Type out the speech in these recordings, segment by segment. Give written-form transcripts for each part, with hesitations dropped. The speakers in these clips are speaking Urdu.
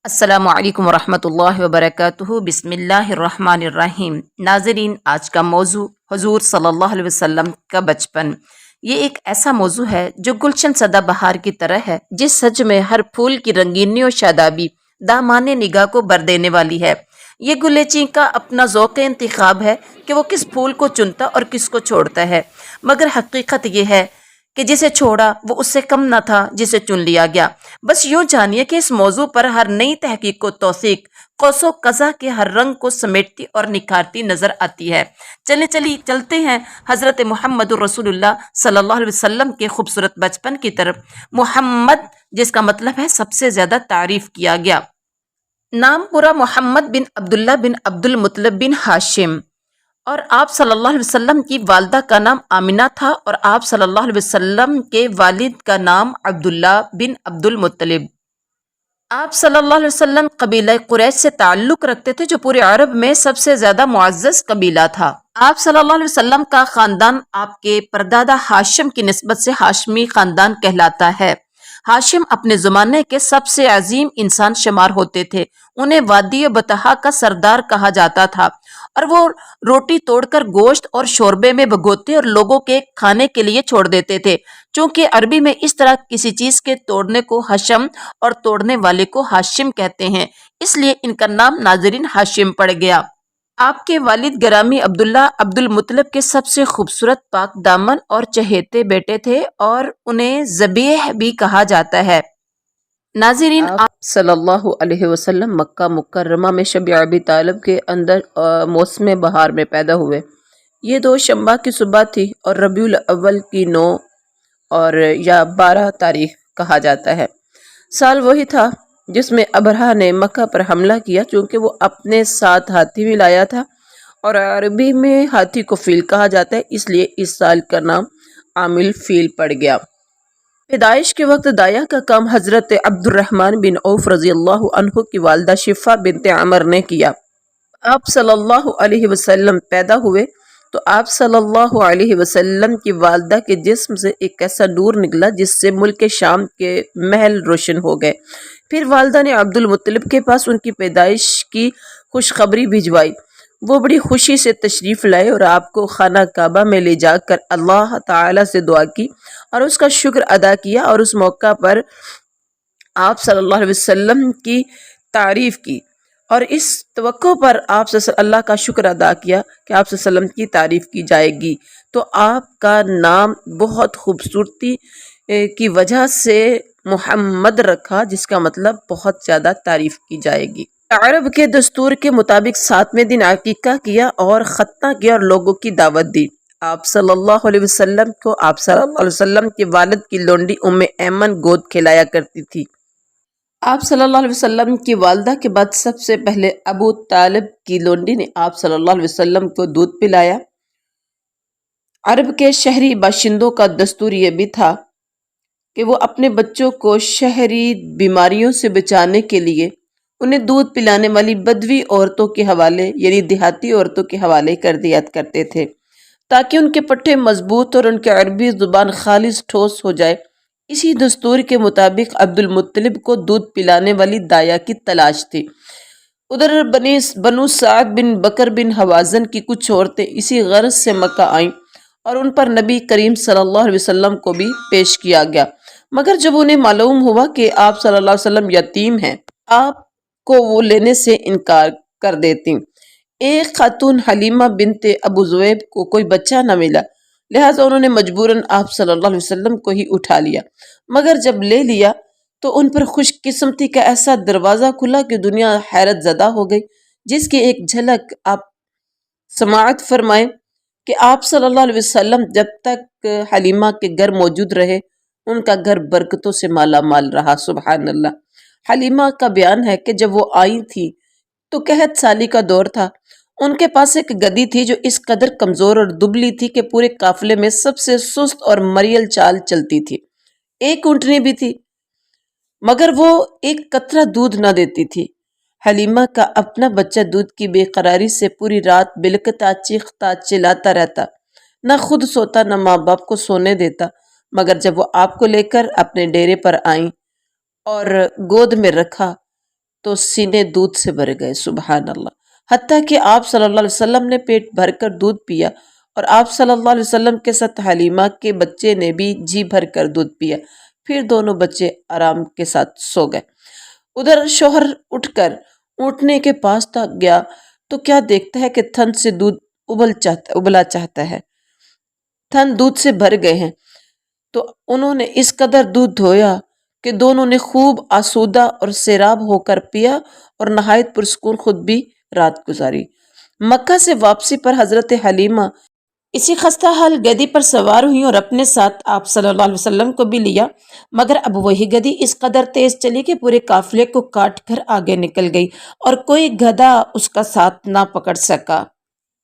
السلام علیکم ورحمۃ اللہ وبرکاتہ۔ بسم اللہ الرحمن الرحیم۔ ناظرین، آج کا موضوع حضور صلی اللہ علیہ وسلم کا بچپن۔ یہ ایک ایسا موضوع ہے جو گلشن سدا بہار کی طرح ہے، جس سج میں ہر پھول کی رنگینی و شادابی دامان نگاہ کو بر دینے والی ہے۔ یہ گلیچی کا اپنا ذوق انتخاب ہے کہ وہ کس پھول کو چنتا اور کس کو چھوڑتا ہے، مگر حقیقت یہ ہے کہ جسے چھوڑا وہ اس سے کم نہ تھا جسے چن لیا گیا۔ بس یوں جانیے کہ اس موضوع پر ہر نئی تحقیق و توثیق قوس و قزح کے ہر رنگ کو سمیٹتی اور نکھارتی نظر آتی ہے۔ چلتے ہیں حضرت محمد الرسول اللہ صلی اللہ علیہ وسلم کے خوبصورت بچپن کی طرف۔ محمد، جس کا مطلب ہے سب سے زیادہ تعریف کیا گیا۔ نام پورا محمد بن عبداللہ بن عبد المطلب بن ہاشم، اور آپ صلی اللہ علیہ وسلم کی والدہ کا نام آمنہ تھا، اور آپ صلی اللہ علیہ وسلم کے والد کا نام عبداللہ بن عبد المطلب۔ آپ صلی اللہ علیہ وسلم قبیلہ قریش سے تعلق رکھتے تھے، جو پورے عرب میں سب سے زیادہ معزز قبیلہ تھا۔ آپ صلی اللہ علیہ وسلم کا خاندان آپ کے پردادا ہاشم کی نسبت سے ہاشمی خاندان کہلاتا ہے۔ ہاشم اپنے زمانے کے سب سے عظیم انسان شمار ہوتے تھے۔ انہیں وادی بطحا کا سردار کہا جاتا تھا، اور وہ روٹی توڑ کر گوشت اور شوربے میں بھگوتے اور لوگوں کے کھانے کے لیے چھوڑ دیتے تھے۔ چونکہ عربی میں اس طرح کسی چیز کے توڑنے کو حشم اور توڑنے والے کو ہاشم کہتے ہیں، اس لیے ان کا نام ناظرین ہاشم پڑ گیا۔ آپ کے والد گرامی عبداللہ عبد المطلب کے سب سے خوبصورت پاک دامن اور چہیتے بیٹے تھے، اور انہیں ذبیح بھی کہا جاتا ہے۔ ناظرین، آپ صلی اللہ علیہ وسلم مکہ مکرمہ میں شب ابی طالب کے اندر موسم بہار میں پیدا ہوئے۔ یہ دوشنبہ کی صبح تھی اور ربیع الاول کی 9 اور یا 12 تاریخ کہا جاتا ہے۔ سال وہی تھا جس میں ابرہہ نے مکہ پر حملہ کیا، چونکہ وہ اپنے ساتھ ہاتھی بھی لایا تھا، اور عربی میں ہاتھی کو فیل کہا جاتا ہے، اس لیے اس سال کا نام عامل فیل پڑ گیا۔ پیدائش کے وقت دایا کا کام حضرت عبد الرحمن بن عوف رضی اللہ عنہ کی والدہ شفا بنت عمر نے کیا۔ آپ صلی اللہ علیہ وسلم پیدا ہوئے تو آپ صلی اللہ علیہ وسلم کی والدہ کے جسم سے ایک ایسا نور نکلا جس سے ملک شام کے محل روشن ہو گئے۔ پھر والدہ نے عبد المطلب کے پاس ان کی پیدائش کی خوشخبری بھجوائی۔ وہ بڑی خوشی سے تشریف لائے اور آپ کو خانہ کعبہ میں لے جا کر اللہ تعالیٰ سے دعا کی اور اس کا شکر ادا کیا، اور اس موقع پر آپ صلی اللہ علیہ وسلم کی تعریف کی، اور اس توقع پر آپ سے اللہ کا شکر ادا کیا کہ آپ صلی اللہ علیہ وسلم کی تعریف کی جائے گی، تو آپ کا نام بہت خوبصورتی کی وجہ سے محمد رکھا، جس کا مطلب بہت زیادہ تعریف کی جائے گی۔ عرب کے دستور کے مطابق 7ویں دن عقیقہ کیا اور ختنہ کیا اور لوگوں کی دعوت دی۔ آپ صلی اللہ علیہ وسلم کو آپ صلی اللہ علیہ وسلم کے والد کی لونڈی ام ایمن گود کھلایا کرتی تھی۔ آپ صلی اللہ علیہ وسلم کی والدہ کے بعد سب سے پہلے ابو طالب کی لونڈی نے آپ صلی اللہ علیہ وسلم کو دودھ پلایا۔ عرب کے شہری باشندوں کا دستور یہ بھی تھا کہ وہ اپنے بچوں کو شہری بیماریوں سے بچانے کے لیے انہیں دودھ پلانے والی بدوی عورتوں کے حوالے، یعنی دیہاتی عورتوں کے حوالے کر دیا کرتے تھے، تاکہ ان کے پٹھے مضبوط اور ان کی عربی زبان خالص ٹھوس ہو جائے۔ اسی دستور کے مطابق عبد المطلب کو دودھ پلانے والی دایا کی تلاش تھی۔ ادھر بنو سعد بن بکر بن حوازن کی کچھ عورتیں اسی غرض سے مکہ آئیں، اور ان پر نبی کریم صلی اللہ علیہ وسلم کو بھی پیش کیا گیا، مگر جب انہیں معلوم ہوا کہ آپ صلی اللہ علیہ وسلم یتیم ہیں، آپ کو وہ لینے سے انکار کر دیتی۔ ایک خاتون حلیمہ بنت ابو ذؤیب کو کوئی بچہ نہ ملا، لہٰذا انہوں نے مجبوراً آپ صلی اللہ علیہ وسلم کو ہی اٹھا لیا، مگر جب لے لیا تو ان پر خوش قسمتی کا ایسا دروازہ کھلا کہ دنیا حیرت زدہ ہو گئی، جس کی ایک جھلک آپ سماعت فرمائیں کہ آپ صلی اللہ علیہ وسلم جب تک حلیمہ کے گھر موجود رہے، ان کا گھر برکتوں سے مالا مال رہا۔ سبحان اللہ۔ حلیمہ کا بیان ہے کہ جب وہ آئی تھی تو قحط سالی کا دور تھا۔ ان کے پاس ایک گدی تھی جو اس قدر کمزور اور دبلی تھی کہ پورے قافلے میں سب سے سست اور مریل چال چلتی تھی۔ ایک اونٹنی بھی تھی، مگر وہ ایک قطرہ دودھ نہ دیتی تھی۔ حلیمہ کا اپنا بچہ دودھ کی بے قراری سے پوری رات بلکتا چیختا چلاتا رہتا، نہ خود سوتا نہ ماں باپ کو سونے دیتا، مگر جب وہ آپ کو لے کر اپنے ڈیرے پر آئیں اور گود میں رکھا تو سینے دودھ سے بھر گئے، سبحان اللہ، حتیٰ کہ آپ صلی اللہ علیہ وسلم نے پیٹ بھر کر دودھ پیا اور آپ صلی اللہ علیہ وسلم کے ساتھ حلیمہ کے بچے نے بھی جی بھر کر دودھ پیا، پھر دونوں بچے آرام کے ساتھ سو گئے۔ ادھر شوہر اٹھ کر اونٹنے کے پاس تک گیا تو کیا دیکھتا ہے کہ تھن سے دودھ ابلا چاہتا ہے، تھن دودھ سے بھر گئے ہیں۔ تو انہوں نے اس قدر دودھ دھویا کہ دونوں نے خوب آسودہ اور سیراب ہو کر پیا اور نہایت پرسکون خود بھی رات گزاری۔ مکہ سے واپسی پر حضرت حلیمہ اسی خستہ حال گدی پر سوار ہوئی اور اپنے ساتھ آپ صلی اللہ علیہ وسلم کو بھی لیا، مگر اب وہی گدی اس قدر تیز چلی کہ پورے قافلے کو کاٹ کر آگے نکل گئی اور کوئی گدھا اس کا ساتھ نہ پکڑ سکا۔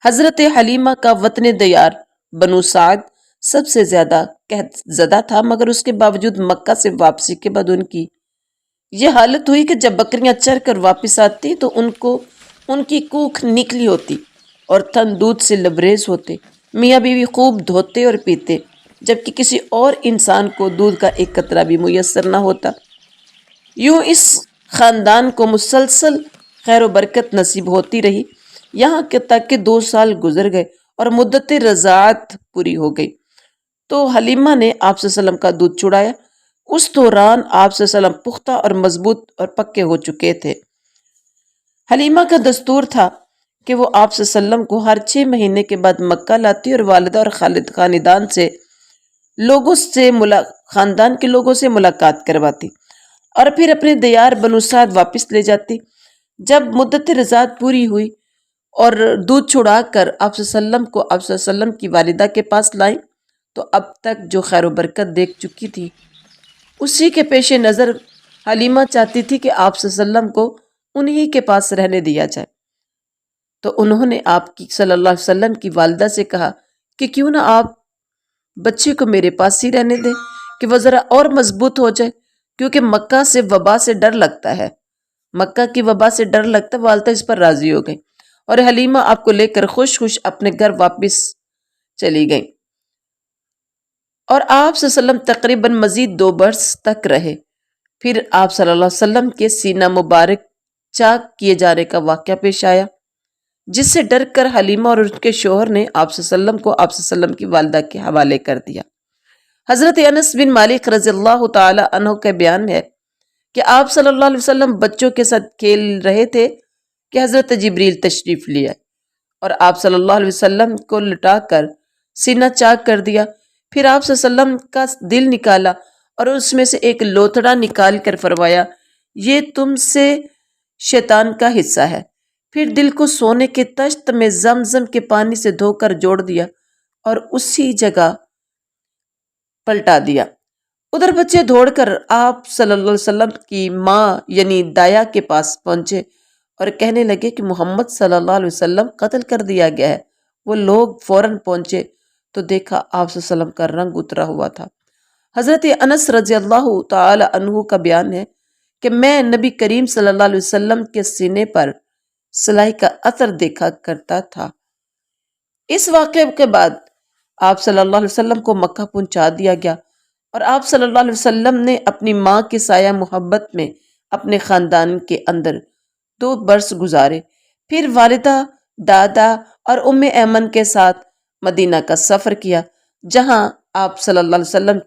حضرت حلیمہ کا وطن دیار بنو سعد سب سے زیادہ قحط زدہ تھا، مگر اس کے باوجود مکہ سے واپسی کے بعد ان کی یہ حالت ہوئی کہ جب بکریاں چر کر واپس آتی تو ان کی کوکھ نکلی ہوتی اور تھن دودھ سے لبریز ہوتے، میاں بیوی خوب دھوتے اور پیتے، جبکہ کسی اور انسان کو دودھ کا ایک قطرہ بھی میسر نہ ہوتا۔ یوں اس خاندان کو مسلسل خیر و برکت نصیب ہوتی رہی، یہاں تک کہ 2 سال گزر گئے اور مدت رضاعت پوری ہو گئی تو حلیمہ نے آپ صلی اللہ علیہ وسلم کا دودھ چڑھایا۔ اس دوران آپ صلی اللہ علیہ وسلم پختہ اور مضبوط اور پکے ہو چکے تھے۔ حلیمہ کا دستور تھا کہ وہ آپ صلی اللہ علیہ وسلم کو ہر 6 مہینے کے بعد مکہ لاتی اور والدہ اور خاندان کے لوگوں سے ملاقات کرواتی اور پھر اپنے دیار بنو سعد واپس لے جاتی۔ جب مدت رضاعت پوری ہوئی اور دودھ چھڑا کر آپ صلی اللہ علیہ وسلم کو آپ صلی اللہ علیہ وسلم کی والدہ کے پاس لائیں تو اب تک جو خیر و برکت دیکھ چکی تھی اسی کے پیش نظر حلیمہ چاہتی تھی کہ آپ صلی اللہ علیہ وسلم کو انہی کے پاس رہنے دیا جائے، تو انہوں نے آپ کی صلی اللہ علیہ وسلم کی والدہ سے کہا کہ کیوں نہ آپ بچے کو میرے پاس ہی رہنے دیں کہ وہ ذرا اور مضبوط ہو جائے، کیونکہ مکہ سے وبا سے ڈر لگتا ہے، مکہ کی وبا سے ڈر لگتا ہے۔ والدہ اس پر راضی ہو گئی اور حلیمہ آپ کو لے کر خوش خوش اپنے گھر واپس چلی گئیں اور آپ صلی اللہ علیہ وسلم تقریباً مزید 2 برس تک رہے۔ پھر آپ صلی اللہ علیہ وسلم کے سینہ مبارک چاک کیے جانے کا واقعہ پیش آیا، جس سے ڈر کر حلیمہ اور ان کے شوہر نے آپ صلی اللہ علیہ وسلم کو آپ صلی اللہ علیہ وسلم کی والدہ کے حوالے کر دیا۔ حضرت انس بن مالک رضی اللہ تعالی عنہ کا بیان ہے کہ آپ صلی اللہ علیہ وسلم بچوں کے ساتھ کھیل رہے تھے کہ حضرت جبریل تشریف لے آئے اور آپ صلی اللہ علیہ وسلم کو لٹا کر سینہ چاک کر دیا۔ پھر آپ صلی اللہ علیہ وسلم کا دل نکالا اور اس میں سے ایک لوتھڑا نکال کر فرمایا، یہ تم سے شیطان کا حصہ ہے۔ پھر دل کو سونے کے تشت میں زمزم کے پانی سے دھو کر جوڑ دیا اور اسی جگہ پلٹا دیا۔ ادھر بچے دوڑ کر آپ صلی اللہ علیہ وسلم کی ماں یعنی دایا کے پاس پہنچے اور کہنے لگے کہ محمد صلی اللہ علیہ وسلم قتل کر دیا گیا ہے۔ وہ لوگ فوراً پہنچے تو دیکھا آپ صلی اللہ علیہ وسلم کا رنگ اترا ہوا تھا۔ حضرت انس رضی اللہ تعالی عنہ کا بیان ہے کہ میں نبی کریم صلی اللہ علیہ وسلم کے سینے پر سلائی کا اثر دیکھا کرتا تھا۔ اس واقعے کے بعد آپ صلی اللہ علیہ وسلم کو مکہ پہنچا دیا گیا اور آپ صلی اللہ علیہ وسلم نے اپنی ماں کے سایہ محبت میں اپنے خاندان کے اندر 2 برس گزارے، پھر والدہ، دادا اور ام ایمن کے ساتھ مدینہ کا سفر کیا، جہاں آپ صلی اللہ علیہ وسلم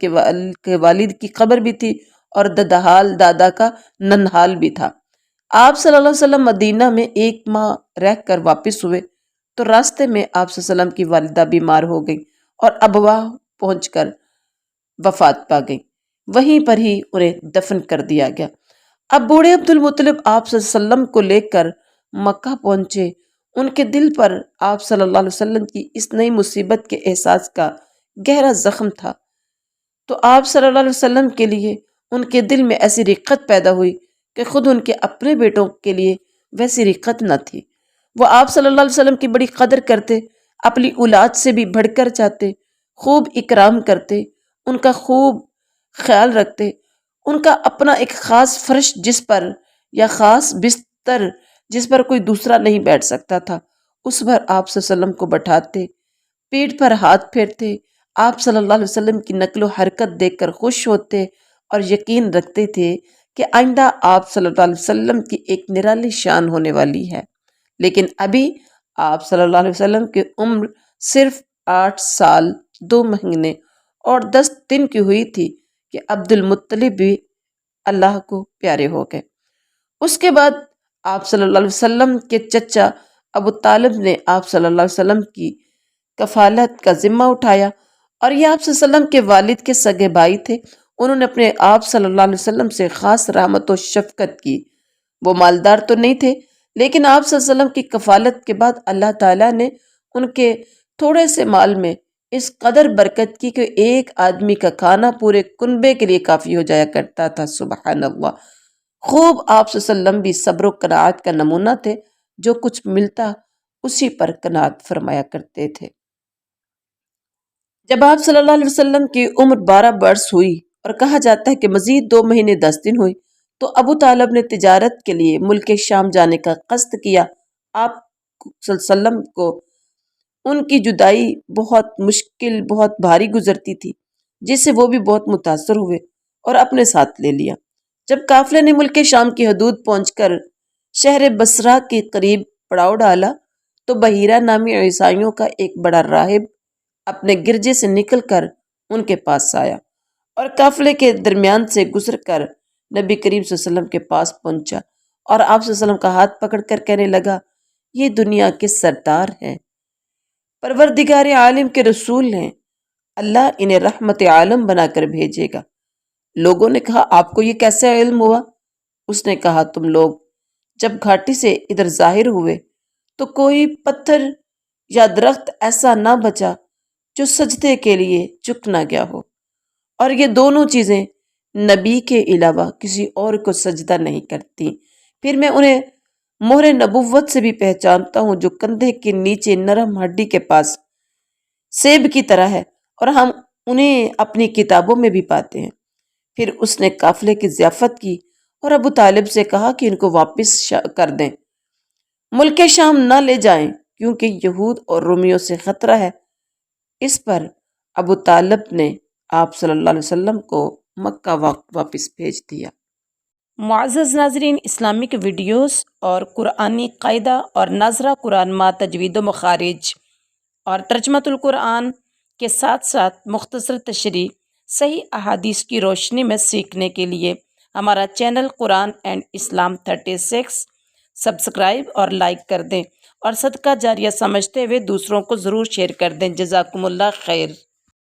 کے والد کی قبر بھی تھی اور دادا کا ننہال بھی تھا۔ آپ صلی اللہ علیہ وسلم مدینہ میں 1 ماہ رہ کر واپس ہوئے تو راستے میں آپ صلی اللہ علیہ وسلم کی والدہ بیمار ہو گئی اور ابواہ پہنچ کر وفات پا گئی، وہیں پر ہی انہیں دفن کر دیا گیا۔ اب بوڑھے عبد المطلب آپ صلی اللہ علیہ وسلم کو لے کر مکہ پہنچے۔ ان کے دل پر آپ صلی اللہ علیہ وسلم کی اس نئی مصیبت کے احساس کا گہرا زخم تھا، تو آپ صلی اللہ علیہ وسلم کے لیے ان کے دل میں ایسی رقت پیدا ہوئی کہ خود ان کے اپنے بیٹوں کے لیے ویسی رقت نہ تھی۔ وہ آپ صلی اللہ علیہ وسلم کی بڑی قدر کرتے، اپنی اولاد سے بھی بڑھ کر چاہتے، خوب اکرام کرتے، ان کا خوب خیال رکھتے۔ ان کا اپنا ایک خاص فرش یا خاص بستر جس پر کوئی دوسرا نہیں بیٹھ سکتا تھا، اس پر آپ صلی اللہ علیہ وسلم کو بٹھاتے، پیٹھ پر ہاتھ پھیرتے، آپ صلی اللہ علیہ وسلم کی نقل و حرکت دیکھ کر خوش ہوتے اور یقین رکھتے تھے کہ آئندہ آپ صلی اللہ علیہ وسلم کی ایک نرالی شان ہونے والی ہے، لیکن ابھی آپ صلی اللہ علیہ وسلم کی عمر صرف 8 سال 2 مہینے اور 10 دن کی ہوئی تھی کہ عبد المطلب بھی اللہ کو پیارے ہو گئے۔ اس کے بعد آپ صلی اللہ علیہ وسلم کے چچا ابو طالب نے آپ صلی اللہ علیہ وسلم کی کفالت کا ذمہ اٹھایا، اور یہ آپ صلی اللہ علیہ وسلم کے والد کے سگے بھائی تھے۔ انہوں نے اپنے آپ صلی اللہ علیہ وسلم سے خاص رحمت و شفقت کی۔ وہ مالدار تو نہیں تھے، لیکن آپ صلی اللہ علیہ وسلم کی کفالت کے بعد اللہ تعالیٰ نے ان کے تھوڑے سے مال میں اس قدر برکت کی کہ ایک آدمی کا کھانا پورے کنبے کے لیے کافی ہو جایا کرتا تھا۔ سبحان اللہ! خوب آپ صلی اللہ علیہ وسلم بھی صبر و قناعت کا نمونہ تھے، جو کچھ ملتا اسی پر قناعت فرمایا کرتے تھے۔ جب آپ صلی اللہ علیہ وسلم کی عمر 12 برس ہوئی اور کہا جاتا ہے کہ مزید 2 مہینے 10 دن ہوئی، تو ابو طالب نے تجارت کے لیے ملک شام جانے کا قصد کیا۔ آپ صلی اللہ علیہ وسلم کو ان کی جدائی بہت مشکل، بہت بھاری گزرتی تھی، جس سے وہ بھی بہت متاثر ہوئے اور اپنے ساتھ لے لیا۔ جب قافلے نے ملک شام کی حدود پہنچ کر شہر بصرہ کے قریب پڑاؤ ڈالا، تو بحیرہ نامی عیسائیوں کا ایک بڑا راہب اپنے گرجے سے نکل کر ان کے پاس آیا اور قافلے کے درمیان سے گزر کر نبی کریم صلی اللہ علیہ وسلم کے پاس پہنچا، اور آپ صلی اللہ علیہ وسلم کا ہاتھ پکڑ کر کہنے لگا، یہ دنیا کے سردار ہیں، پروردگار عالم کے رسول ہیں، اللہ انہیں رحمت عالم بنا کر بھیجے گا۔ لوگوں نے کہا، آپ کو یہ کیسے علم ہوا؟ اس نے کہا، تم لوگ جب گھاٹی سے ادھر ظاہر ہوئے تو کوئی پتھر یا درخت ایسا نہ بچا جو سجدے کے لیے جھک نہ گیا ہو، اور یہ دونوں چیزیں نبی کے علاوہ کسی اور کو سجدہ نہیں کرتی۔ پھر میں انہیں مہر نبوت سے بھی پہچانتا ہوں، جو کندھے کے نیچے نرم ہڈی کے پاس سیب کی طرح ہے، اور ہم انہیں اپنی کتابوں میں بھی پاتے ہیں۔ پھر اس نے قافلے کی ضیافت کی اور ابو طالب سے کہا کہ ان کو واپس کر دیں، ملک شام نہ لے جائیں، کیونکہ یہود اور رومیوں سے خطرہ ہے۔ اس پر ابو طالب نے آپ صلی اللہ علیہ وسلم کو مکہ واپس بھیج دیا۔ معزز ناظرین، اسلامک ویڈیوز اور قرآنی قاعدہ اور ناظرہ قرآن ما تجوید و مخارج اور ترجمۃ القرآن کے ساتھ ساتھ مختصر تشریح صحیح احادیث کی روشنی میں سیکھنے کے لیے ہمارا channel Quran and Islam 36 subscribe اور لائک کر دیں، اور صدقہ جاریہ سمجھتے ہوئے دوسروں کو ضرور شیئر کر دیں۔ جزاکم اللہ خیر۔